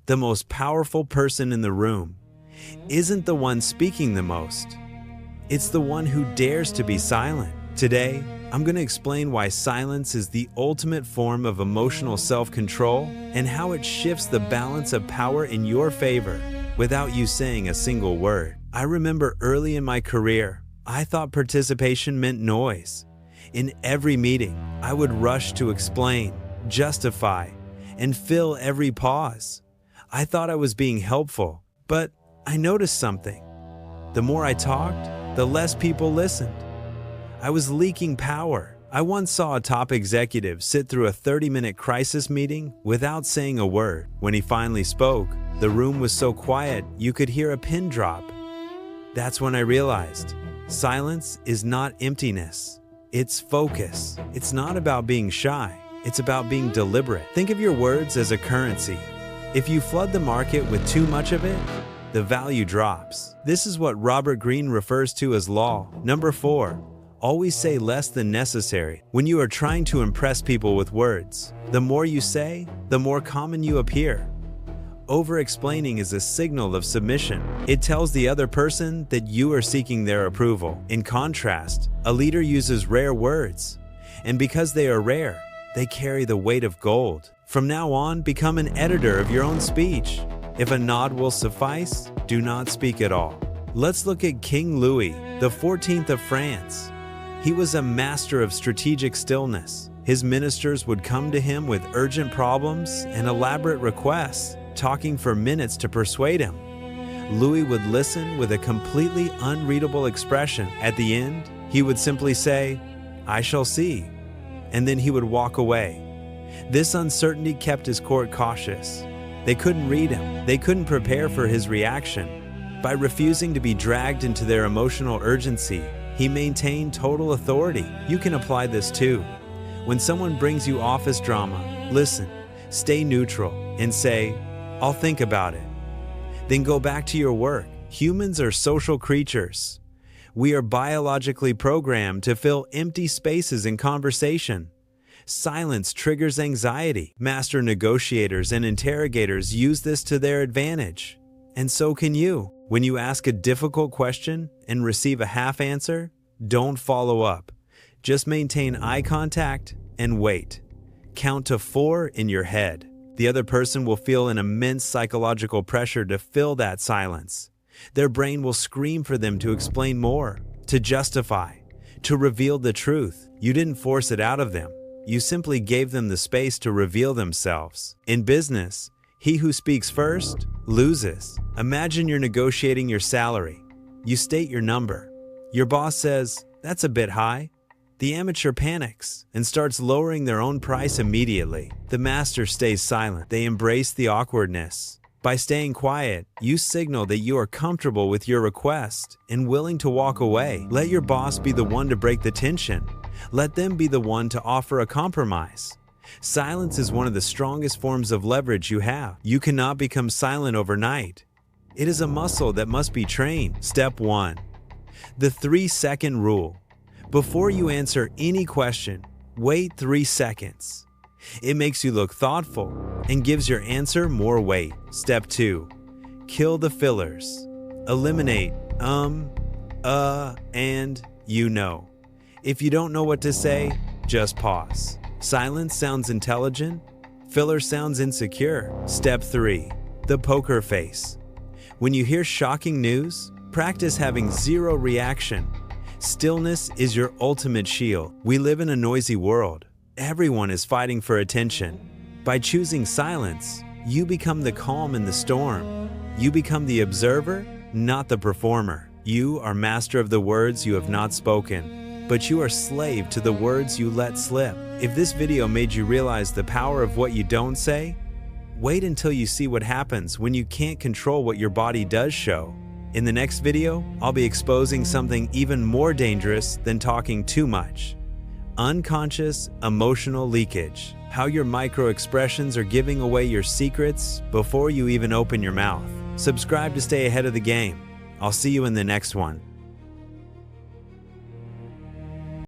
The most powerful person in the room isn't the one speaking the most. It's the one who dares to be silent. Today, I'm going to explain why silence is the ultimate form of emotional self-control and how it shifts the balance of power in your favor without you saying a single word. I remember early in my career, I thought participation meant noise. In every meeting, I would rush to explain, justify, and fill every pause. I thought I was being helpful, but I noticed something. The more I talked, the less people listened. I was leaking power. I once saw a top executive sit through a 30-minute crisis meeting without saying a word. When he finally spoke, the room was so quiet you could hear a pin drop. That's when I realized silence is not emptiness. It's focus. It's not about being shy. It's about being deliberate. Think of your words as a currency. If you flood the market with too much of it, the value drops. This is what Robert Greene refers to as law number 4. Always say less than necessary. When you are trying to impress people with words, the more you say, the more common you appear. Over-explaining is a signal of submission. It tells the other person that you are seeking their approval. In contrast, a leader uses rare words, and because they are rare, they carry the weight of gold. From now on, become an editor of your own speech. If a nod will suffice, do not speak at all. Let's look at King Louis XIV of France. He was a master of strategic stillness. His ministers would come to him with urgent problems and elaborate requests, talking for minutes to persuade him. Louis would listen with a completely unreadable expression. At the end, he would simply say, "I shall see," and then he would walk away. This uncertainty kept his court cautious. They couldn't read him. They couldn't prepare for his reaction. By refusing to be dragged into their emotional urgency, he maintained total authority. You can apply this too. When someone brings you office drama, listen, stay neutral, and say, "I'll think about it." Then go back to your work. Humans are social creatures. We are biologically programmed to fill empty spaces in conversation. Silence triggers anxiety. Master negotiators and interrogators use this to their advantage. And so can you. When you ask a difficult question and receive a half answer, don't follow up. Just maintain eye contact and wait. Count to 4 in your head. The other person will feel an immense psychological pressure to fill that silence. Their brain will scream for them to explain more, to justify, to reveal the truth. You didn't force it out of them. You simply gave them the space to reveal themselves. In business, he who speaks first loses. Imagine you're negotiating your salary. You state your number. Your boss says, "That's a bit high." The amateur panics and starts lowering their own price immediately. The master stays silent. They embrace the awkwardness. By staying quiet, you signal that you are comfortable with your request and willing to walk away. Let your boss be the one to break the tension. Let them be the one to offer a compromise. Silence is one of the strongest forms of leverage you have. You cannot become silent overnight. It is a muscle that must be trained. Step 1. The 3-second rule. Before you answer any question, wait 3 seconds. It makes you look thoughtful and gives your answer more weight. Step 2. Kill the fillers. Eliminate and you know. If you don't know what to say, just pause. Silence sounds intelligent. Filler sounds insecure. Step 3. The poker face. When you hear shocking news, practice having 0 reaction. Stillness is your ultimate shield. We live in a noisy world. Everyone is fighting for attention. By choosing silence, you become the calm in the storm. You become the observer, not the performer. You are master of the words you have not spoken, but you are slave to the words you let slip. If this video made you realize the power of what you don't say, wait until you see what happens when you can't control what your body does show. In the next video, I'll be exposing something even more dangerous than talking too much. Unconscious emotional leakage. How your micro-expressions are giving away your secrets before you even open your mouth. Subscribe to stay ahead of the game. I'll see you in the next one.